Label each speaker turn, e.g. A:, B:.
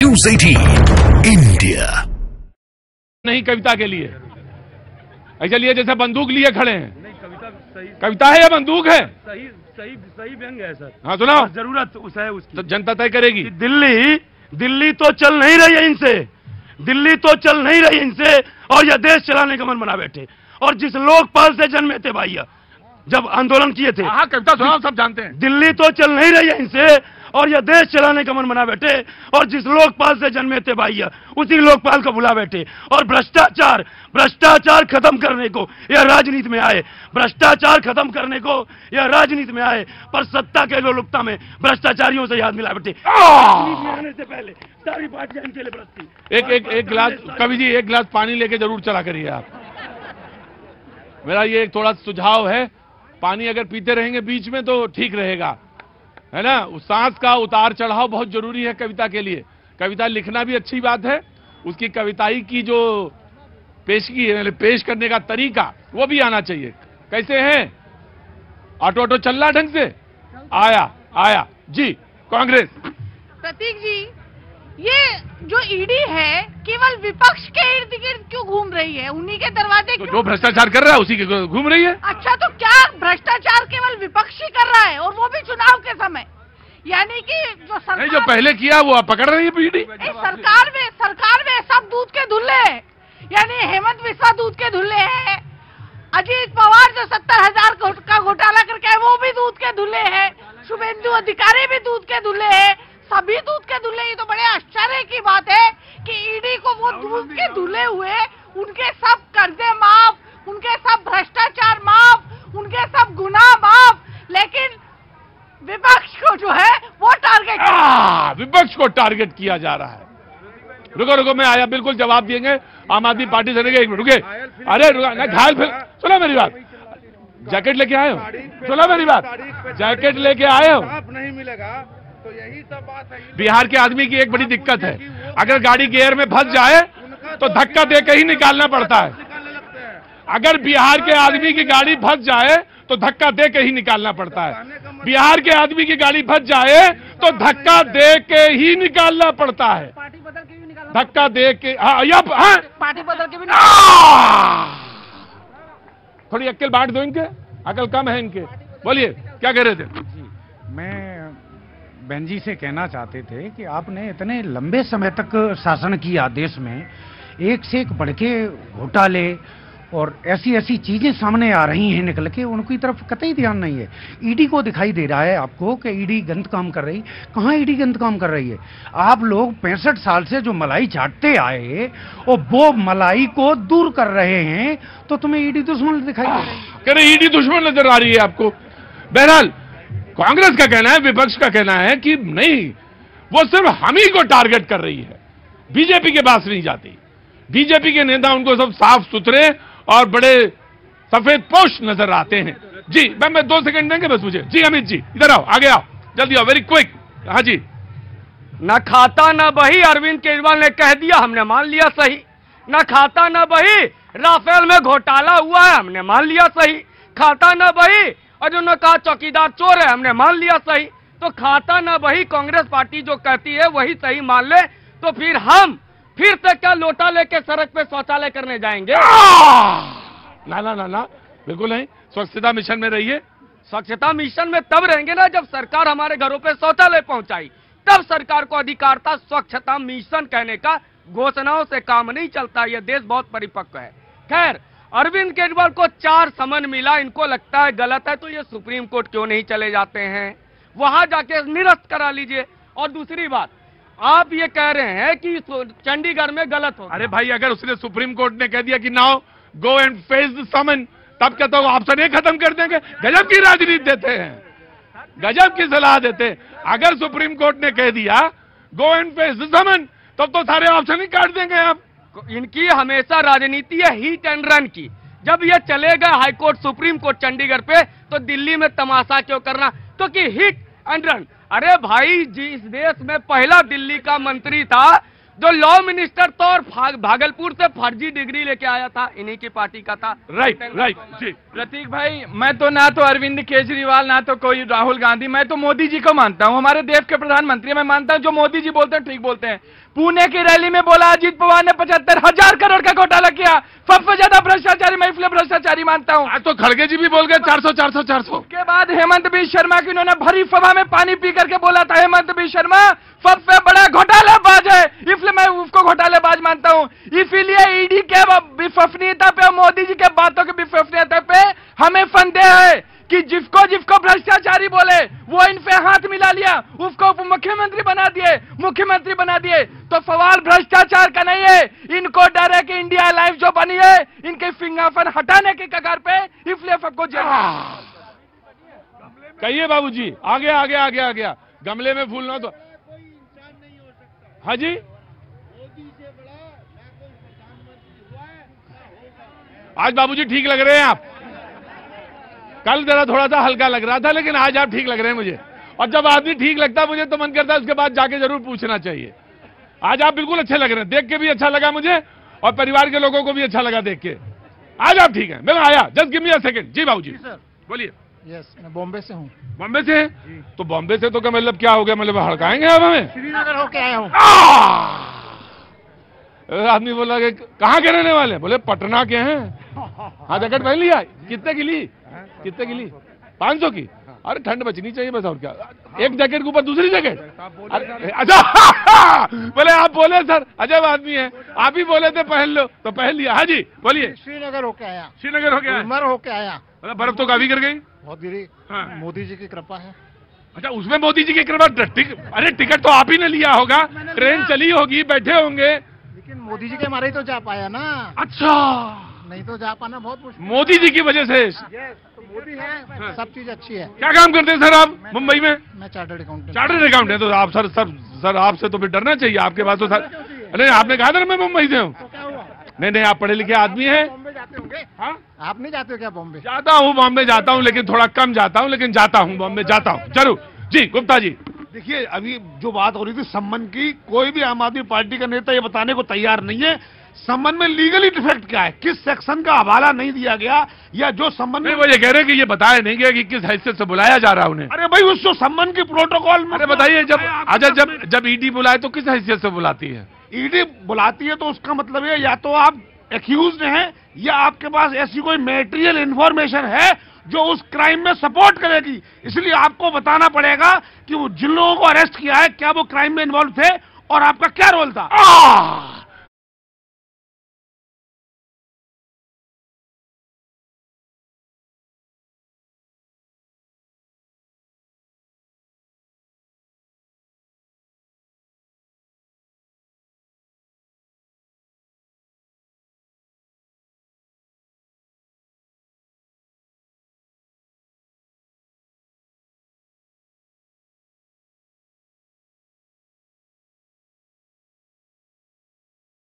A: News 18 India.
B: नहीं कविता के लिए ऐसा लिए जैसे बंदूक लिए खड़े हैं। नहीं, कविता सही कविता है या बंदूक है?
C: सही सही सही व्यंग है सर।
B: हाँ सुनाओ।
C: जरूरत उस है उसकी,
B: तो जनता तय करेगी।
C: दिल्ली तो चल नहीं रही है इनसे, दिल्ली तो चल नहीं रही इनसे, और यह देश चलाने का मन बना बैठे। और जिस लोकपाल से जन्मे थे भैया, जब आंदोलन किए थे,
B: हाँ कविता सुनाओ, सब जानते हैं।
C: दिल्ली तो चल नहीं रही है इनसे और यह देश चलाने का मन बना बैठे। और जिस लोकपाल से जन्मे थे भैया, उसी लोकपाल को बुला बैठे। और भ्रष्टाचार खत्म करने को यह राजनीति में आए, भ्रष्टाचार खत्म करने को यह राजनीति में आए, पर सत्ता के लोलुपता में भ्रष्टाचारियों से याद मिला बैठे। राजनीति में आने से पहले सारी पार्टियां इनके लिए भ्रष्टी।
B: एक गिलास कवि जी, एक गिलास पानी लेके जरूर चला करिए आप। मेरा ये एक थोड़ा सुझाव है, पानी अगर पीते रहेंगे बीच में तो ठीक रहेगा, है ना। उस सांस का उतार चढ़ाव बहुत जरूरी है कविता के लिए। कविता लिखना भी अच्छी बात है, उसकी कविताई की जो पेश करने का तरीका वो भी आना चाहिए। कैसे हैं? ऑटो चल रहा ढंग से? आया जी। कांग्रेस
D: प्रतीक जी, ये जो ईडी है केवल विपक्ष के इर्द गिर्द क्यों घूम रही है? उन्हीं के दरवाजे
B: तो जो भ्रष्टाचार कर रहा है उसी के घूम रही है।
D: अच्छा, तो क्या भ्रष्टाचार केवल विपक्ष ही कर रहा है, और वो भी चुनाव के समय? यानी कि जो सरकार
B: नहीं, जो पहले किया वो आप पकड़ रही है ईडी।
D: सरकार में सब दूध के धुल्ले हैं। यानी हेमंत बिस्वा दूध के धुल्ले हैं, अजीत पवार जो 70,000 का घोटाला करके है वो भी दूध के धुल्ले हैं, शुभेंदु अधिकारी भी दूध के धुल्ले हैं, सभी दूध के धुल्ले। ये तो बड़े आश्चर्य की बात है कि ईडी को वो दूध के धुले हुए, उनके सब कर्जे माफ, उनके सब भ्रष्टाचार माफ, उनके सब गुनाह माफ, लेकिन विपक्ष को जो है वो टारगेट,
B: विपक्ष को टारगेट किया जा रहा है। रुको मैं आया, बिल्कुल जवाब देंगे आम आदमी पार्टी से। एक मिनट रुके, अरे घायल फिर सुनो मेरी बात। जैकेट लेके आए हो? सुनो मेरी बात, जैकेट लेके आए हो?
C: नहीं मिलेगा तो यही सब बात है।
B: बिहार के आदमी की एक बड़ी दिक्कत है, अगर गाड़ी गियर में फंस जाए तो धक्का दे के ही निकालना पड़ता है। अगर बिहार के आदमी की गाड़ी फंस जाए तो धक्का दे के ही निकालना पड़ता है। बिहार के आदमी की गाड़ी फंस जाए तो धक्का दे के ही निकालना पड़ता है। धक्का दे के
D: पार्टी बदल के भी
B: थोड़ी अक्ल बांट दो इनके, अकल कम है इनके। बोलिए क्या कह रहे थे?
E: मैं बहन जी से कहना चाहते थे कि आपने इतने लंबे समय तक शासन किया देश में, एक से एक बढ़ के घोटाले और ऐसी चीजें सामने आ रही हैं निकल के, उनकी तरफ कतई ध्यान नहीं है। ईडी को दिखाई दे रहा है आपको कि ईडी गलत काम कर रही, कहाँ ईडी गलत काम कर रही है? आप लोग 65 साल से जो मलाई चाटते आए और वो मलाई को दूर कर रहे हैं, तो तुम्हें ईडी दुश्मन दिखाई दे रही है।
B: कह रहे ईडी दुश्मन नजर आ रही है आपको। बहरहाल कांग्रेस का कहना है, विपक्ष का कहना है कि नहीं, वो सिर्फ हम ही को टारगेट कर रही है, बीजेपी के पास नहीं जाती। बीजेपी के नेता उनको सब साफ सुथरे और बड़े सफेद पोश नजर आते हैं। जी मैं 2 सेकंड देंगे बस मुझे। जी अमित जी इधर आओ, आगे आओ, जल्दी आओ, वेरी क्विक। हाँ जी।
F: न खाता न बही, अरविंद केजरीवाल ने कह दिया, हमने मान लिया सही। न खाता न बही, राफेल में घोटाला हुआ है, हमने मान लिया सही। खाता न बही, और जिन्होंने कहा चौकीदार चोर है, हमने मान लिया सही। तो खाता न बही कांग्रेस पार्टी जो कहती है वही सही मान ले, तो फिर हम फिर से क्या लोटा लेके सड़क पे शौचालय करने जाएंगे?
B: ना बिल्कुल नहीं। स्वच्छता मिशन में रहिए।
F: स्वच्छता मिशन में तब रहेंगे ना जब सरकार हमारे घरों पे शौचालय पहुंचाई, तब सरकार को अधिकार था। स्वच्छता मिशन कहने का घोषणाओं से काम नहीं चलता, यह देश बहुत परिपक्व है। खैर, अरविंद केजरीवाल को 4 समन मिला, इनको लगता है गलत है, तो ये सुप्रीम कोर्ट क्यों नहीं चले जाते हैं, वहां जाके निरस्त करा लीजिए। और दूसरी बात, आप ये कह रहे हैं कि चंडीगढ़ में गलत हो।
B: अरे भाई, अगर उसने सुप्रीम कोर्ट ने कह दिया कि now go and face the summon, तब क्या तो ऑप्शन ए खत्म कर देंगे? गजब की राजनीति देते हैं, गजब की सलाह देते हैं। अगर सुप्रीम कोर्ट ने कह दिया go and face the summon, तब तो सारे ऑप्शन ही काट देंगे आप।
F: इनकी हमेशा राजनीति है हिट एंड रन की। जब ये चले गए हाईकोर्ट सुप्रीम कोर्ट चंडीगढ़ पे, तो दिल्ली में तमाशा क्यों करना? तो कि हिट एंड रन। अरे भाई, जिस देश में पहला दिल्ली का मंत्री था जो लॉ मिनिस्टर तो और भागलपुर से फर्जी डिग्री लेके आया था, इन्हीं की पार्टी का था।
B: राइट राइट जी।
G: प्रतीक भाई, मैं तो ना तो अरविंद केजरीवाल ना तो कोई राहुल गांधी, मैं तो मोदी जी को मानता हूं, हमारे देश के प्रधानमंत्री। मैं मानता हूं जो मोदी जी बोलते हैं ठीक बोलते हैं। पुणे की रैली में बोला अजीत पवार ने 75,000 करोड़ का घोटाला किया, सबसे ज्यादा भ्रष्टाचारी मैं इसलिए भ्रष्टाचारी मानता हूं।
B: आज तो खड़गे जी भी बोल गए 400 400 400।
G: उसके बाद हेमंत बिस्वा शर्मा की उन्होंने भरी सभा में पानी पी करके बोला था हेमंत बिस्वा शर्मा सबसे बड़ा घोटालाबाज है, इसलिए मैं उसको घोटालेबाज मानता हूं। इसीलिए ईडी के विश्वसनीयता पे और मोदी जी के बातों की विश्वसनीयता पे हमें संदेह है कि जिसको जिसको भ्रष्टाचारी बोले वो इनसे हाथ मिला लिया, उसको उप मुख्यमंत्री बना दिए, मुख्यमंत्री बना दिए। तो सवाल भ्रष्टाचार का नहीं है, इनको डर है कि इंडिया लाइफ जो बनी है इनके सिंहासन हटाने के कगार पे, इसलिए सबको
B: कहिए बाबूजी। आगे आगे आगे आ गया, गमले में फूल ना तो। हाँ जी, आज बाबूजी ठीक लग रहे हैं आप। कल जरा थोड़ा सा हल्का लग रहा था, लेकिन आज आप ठीक लग रहे हैं मुझे। और जब आदमी ठीक लगता है मुझे तो मन करता है उसके बाद जाके जरूर पूछना चाहिए। आज आप बिल्कुल अच्छे लग रहे हैं, देख के भी अच्छा लगा मुझे और परिवार के लोगों को भी अच्छा लगा देख के। आज आप ठीक है, मैं आया, just give me a second. जी बाबूजी बोलिए।
H: यस, मैं बॉम्बे से हूँ।
B: बॉम्बे से? तो बॉम्बे से तो क्या मतलब क्या हो गया, मतलब हड़काएंगे आप हमें?
H: श्रीनगर होके आया हूँ।
B: आदमी बोला कि कहाँ के रहने वाले? बोले पटना के हैं। हाँ, जैकेट पहन लिया? कितने की ली? कितने की ली? 500 की? अरे ठंड बचनी चाहिए बस, और क्या। एक जैकेट के ऊपर दूसरी जैकेट? अच्छा बोले आप बोले सर अजब आदमी है, आप ही बोले थे पहन लो तो पहन लिया। हाँ जी बोलिए।
H: श्रीनगर होके आया।
B: श्रीनगर हो गया?
H: उमर होके आया।
B: मतलब बर्फ तो काफी गिर गई?
H: बहुत गिरी।
B: हाँ।
H: मोदी जी की कृपा है।
B: अच्छा, उसमें मोदी जी की कृपा। अरे टिकट तो आप ही ने लिया होगा, ट्रेन चली होगी, बैठे होंगे।
H: लेकिन मोदी जी के मारे ही तो जा पाया ना।
B: अच्छा,
H: नहीं तो जा पाना बहुत मुश्किल।
B: मोदी जी की वजह से।
H: तो मोदी है, सब चीज अच्छी है।
B: क्या काम करते हैं सर आप मुंबई में?
H: मैं चार्टर्ड अकाउंटेंट।
B: Chartered accountant? तो आप सर आपसे तो फिर डरना चाहिए, आपके पास तो सर। अरे आपने कहा था ना मैं मुंबई से हूँ। नहीं, आप पढ़े लिखे आदमी हैं।
H: बॉम्बे जाते होंगे?
B: हाँ?
H: आप नहीं जाते हो क्या बॉम्बे?
B: जाता हूँ, बॉम्बे जाता हूँ, लेकिन थोड़ा कम जाता हूँ, लेकिन जाता हूँ, बॉम्बे जाता हूँ जरूर। जी गुप्ता जी।
I: देखिए, अभी जो बात हो रही थी संबंध की, कोई भी आम आदमी पार्टी का नेता ये बताने को तैयार नहीं है संबंध में लीगली डिफेक्ट क्या है, किस सेक्शन का हवाला नहीं दिया गया, या जो संबंध में।
B: वो ये कह रहे हैं कि ये बताया नहीं गया कि किस हैसियत से बुलाया जा रहा उन्हें।
I: अरे भाई, उस जो संबंध के प्रोटोकॉल में।
B: अरे बताइए, जब ईडी बुलाए तो किस हैसियत से बुलाती है?
I: ईडी बुलाती है तो उसका मतलब है या तो आप एक्यूज्ड हैं या आपके पास ऐसी कोई मैटेरियल इंफॉर्मेशन है जो उस क्राइम में सपोर्ट करेगी। इसलिए आपको बताना पड़ेगा कि वो जिन लोगों को अरेस्ट किया है क्या वो क्राइम में इन्वॉल्व थे और आपका क्या रोल था।